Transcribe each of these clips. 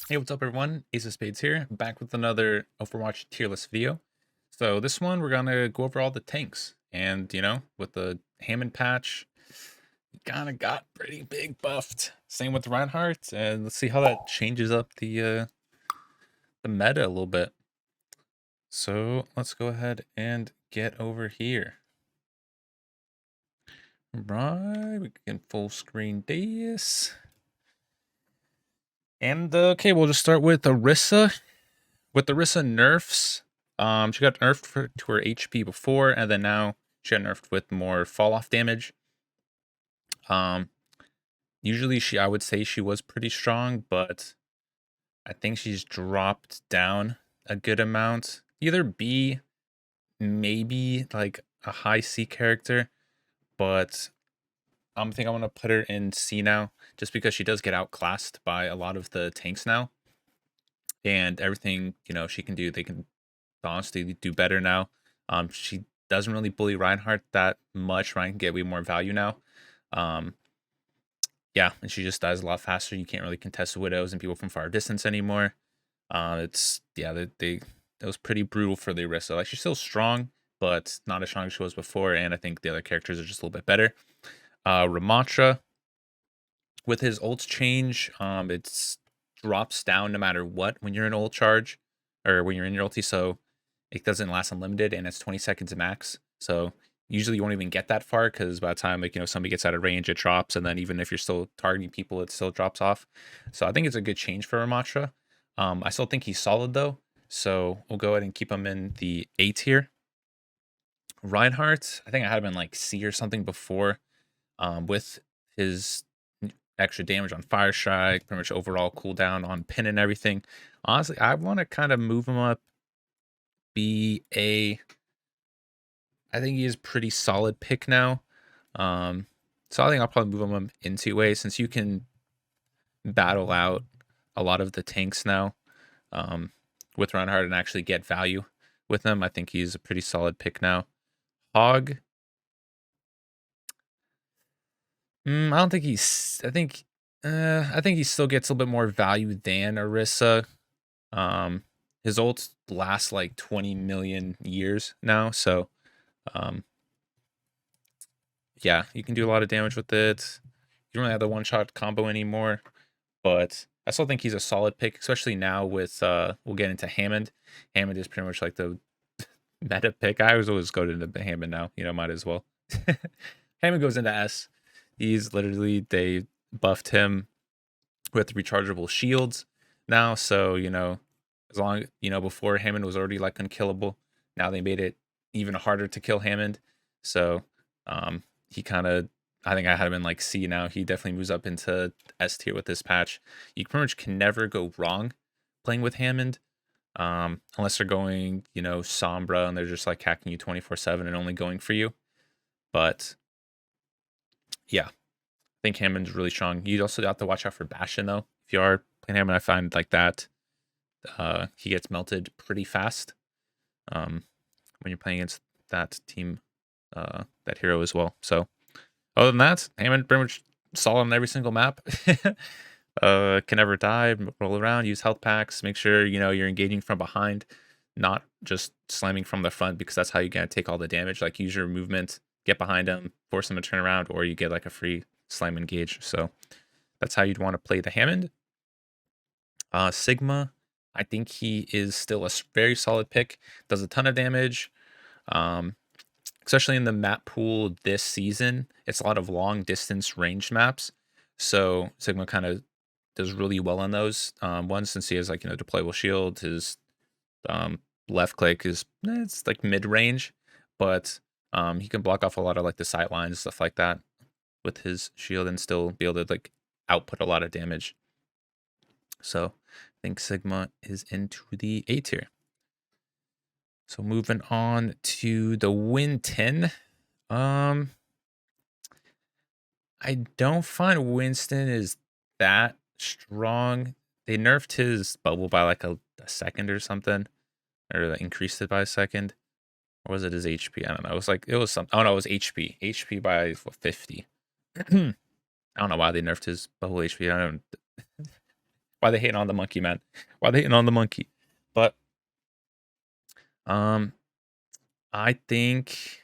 Hey, what's up, everyone? Ace of Spades here, back with another Overwatch tier list video. So this one, we're gonna go over all the tanks, and with the Hammond patch, kind of got pretty big buffed. Same with Reinhardt, and let's see how that changes up the meta a little bit. So let's go ahead and get over here. Right, we can full screen this. And okay, we'll just start with Orisa. With Orisa nerfs, she got nerfed to her HP before, and then now she got nerfed with more fall off damage. Um, Usually I would say she was pretty strong, but I think she's dropped down a good amount. Either B, maybe like a high C character, but I think I'm gonna put her in C now, just because she does get outclassed by a lot of the tanks now, and everything she can do, they can honestly do better now. She doesn't really bully Reinhardt that much. Ryan can get way more value now. Um, yeah, and she just dies a lot faster. You can't really contest widows and people from far distance anymore. It's yeah, they that was pretty brutal for the Orisa. Like, she's still strong, but not as strong as she was before. And I think the other characters are just a little bit better. Ramattra, with his ult change, it's drops down no matter what when you're in ult charge, or when you're in your ulti. So it doesn't last unlimited, and it's 20 seconds max. So usually you won't even get that far, because by the time somebody gets out of range, it drops, and then even if you're still targeting people, it still drops off. So I think it's a good change for Ramatra. I still think he's solid though, so we'll go ahead and keep him in the A tier. Reinhardt, I think I had him in like C or something before, with his extra damage on Fire Strike, pretty much overall cooldown on pin and everything. Honestly, I want to kind of move him up B, A. I think he is pretty solid pick now. So I think I'll probably move him into A, since you can battle out a lot of the tanks now, with Reinhardt, and actually get value with them. I think he's a pretty solid pick now. Hog. I don't think he's. I think he still gets a little bit more value than Orisa. His ults last like 20 million years now, so yeah, you can do a lot of damage with it. You don't really have the one-shot combo anymore, but I still think he's a solid pick, especially now with we'll get into Hammond. Hammond is pretty much like the meta pick. I always go to the Hammond now, might as well. Hammond goes into S. He's literally, they buffed him with rechargeable shields now, so as long before Hammond was already like unkillable. Now they made it even harder to kill Hammond. So he kind of, I think I had him in like C now. He definitely moves up into S tier with this patch. You pretty much can never go wrong playing with Hammond, unless they're going Sombra and they're just like hacking you 24/7 and only going for you. But yeah, I think Hammond's really strong. You also have to watch out for Bastion though. If you are playing Hammond, I find like that he gets melted pretty fast when you're playing against that team, that hero as well. So other than that, Hammond pretty much solid on every single map. Can never die, roll around, use health packs, make sure you're engaging from behind, not just slamming from the front, because that's how you gonna take all the damage. Like, use your movement, get behind them, force them to turn around, or you get like a free slam engage. So that's how you'd want to play the Hammond. Sigma, I think he is still a very solid pick. Does a ton of damage, especially in the map pool this season. It's a lot of long distance ranged maps, so Sigma kind of does really well on those ones, since he has like deployable shield. His left click is, it's like mid range, but he can block off a lot of like the sight lines, stuff like that, with his shield, and still be able to like output a lot of damage. So I think Sigma is into the A tier. So moving on to the Win 10. I don't find Winston is that strong. They nerfed his bubble by like a second or something, or increased it by a second. Or was it his HP? I don't know. It was like, it was some. Oh no, it was HP. HP by what, 50. I don't know why they nerfed his bubble HP. I don't. Why they hating on the monkey, man? Why they hating on the monkey? But um, I think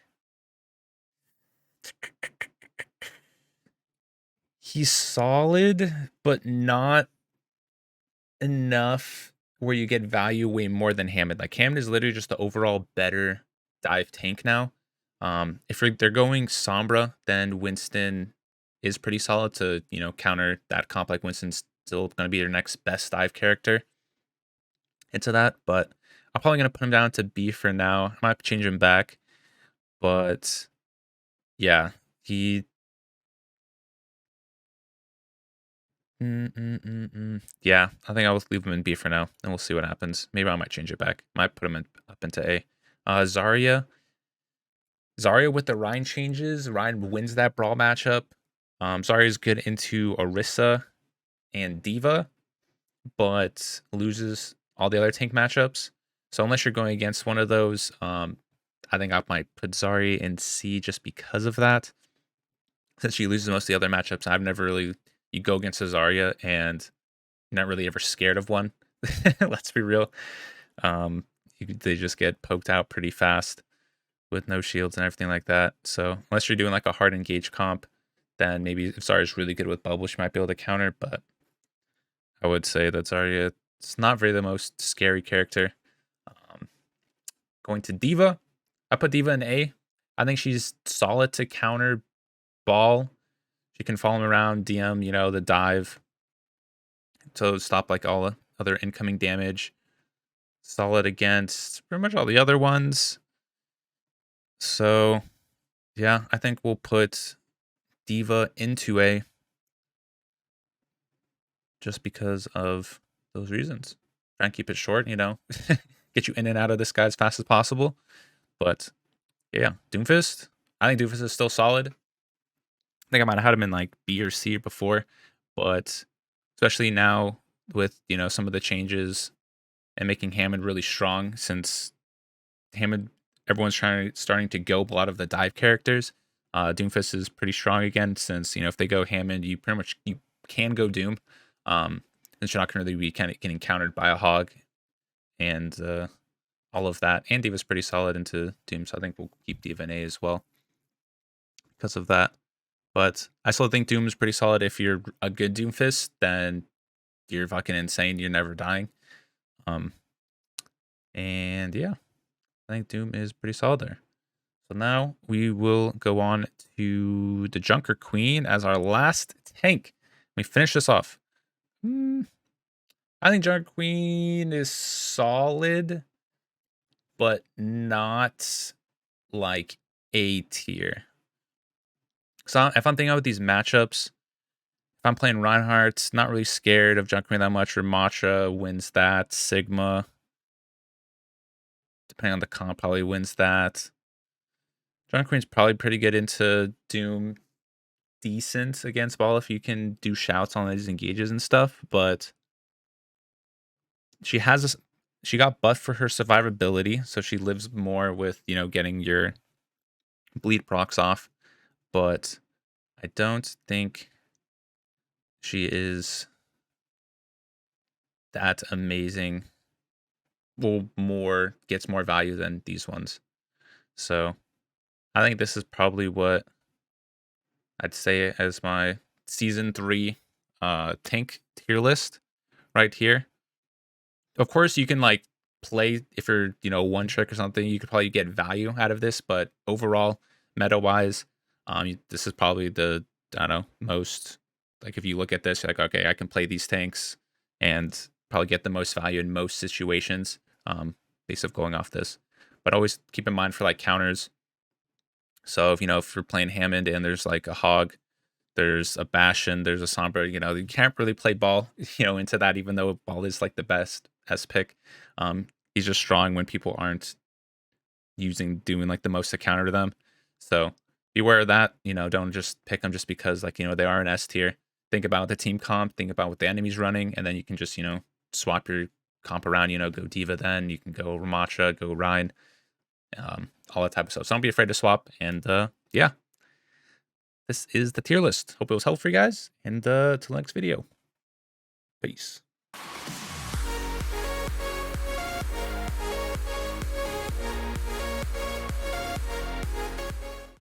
he's solid, but not enough where you get value way more than Hammond. Like Hammond is literally just the overall better dive tank now. If they're going Sombra, then Winston is pretty solid to counter that comp. Like Winston's still going to be their next best dive character into that. But I'm probably going to put him down to B for now. I might change him back, but yeah, he. Yeah, I think I'll leave him in B for now, and we'll see what happens. Maybe I might change it back. Might put him up into A. Zarya with the Ryan changes. Ryan wins that brawl matchup. Zarya is good into Orisa and Diva, but loses all the other tank matchups. So unless you're going against one of those, I think I might put Zarya in C just because of that. Since she loses most of the other matchups, I've never really you go against a Zarya and you're not really ever scared of one. Let's be real. They just get poked out pretty fast with no shields and everything like that. So unless you're doing like a hard engage comp, then maybe if Zarya's really good with bubble, she might be able to counter. But I would say that Zarya is not very the most scary character. Going to Diva, I put Diva in A. I think she's solid to counter ball. She can follow him around, DM, the dive to stop like all the other incoming damage. Solid against pretty much all the other ones. So yeah, I think we'll put Diva into A just because of those reasons. Try and keep it short, get you in and out of this guy as fast as possible. But yeah, Doomfist. I think Doomfist is still solid. I think I might have had him in like B or C before, but especially now with some of the changes and making Hammond really strong, since Hammond everyone's starting to go a lot of the dive characters. Doomfist is pretty strong again, since if they go Hammond, you can go Doom. Since you're not going to really be kind of getting countered by a hog and all of that. And Diva's pretty solid into Doom, so I think we'll keep Diva in A as well because of that. But I still think Doom is pretty solid. If you're a good Doomfist, then you're fucking insane. You're never dying. And yeah, I think Doom is pretty solid there. So now we will go on to the Junker Queen as our last tank. Let me finish this off. I think Junker Queen is solid, but not like A tier. So if I'm thinking about these matchups, if I'm playing Reinhardt, not really scared of Junker Queen that much, or Matcha wins that. Sigma, depending on the comp, probably wins that. Junker Queen's probably pretty good into Doom, decent against ball if you can do shouts on these engages and stuff, but she got buffed for her survivability, so she lives more with getting your bleed procs off, but I don't think she is that amazing. Well, gets more value than these ones. So I think this is probably what I'd say as my season 3 tank tier list right here. Of course, you can like play if you're one trick or something. You could probably get value out of this, but overall, meta wise, this is probably the most like if you look at this, you're like, okay, I can play these tanks and probably get the most value in most situations. Based of going off this, but always keep in mind for like counters. So if you're playing Hammond and there's like a hog, there's a Bastion, there's a Sombra, you can't really play ball, into that, even though ball is like the best S pick. He's just strong when people aren't doing like the most to counter to them. So beware of that. Don't just pick them just because like, they are an S tier. Think about the team comp, think about what the enemy's running, and then you can just, swap your comp around, go Diva, then you can go Ramattra, go Ryan, all that type of stuff. So don't be afraid to swap. And yeah, this is the tier list. Hope it was helpful for you guys. And till next video. Peace.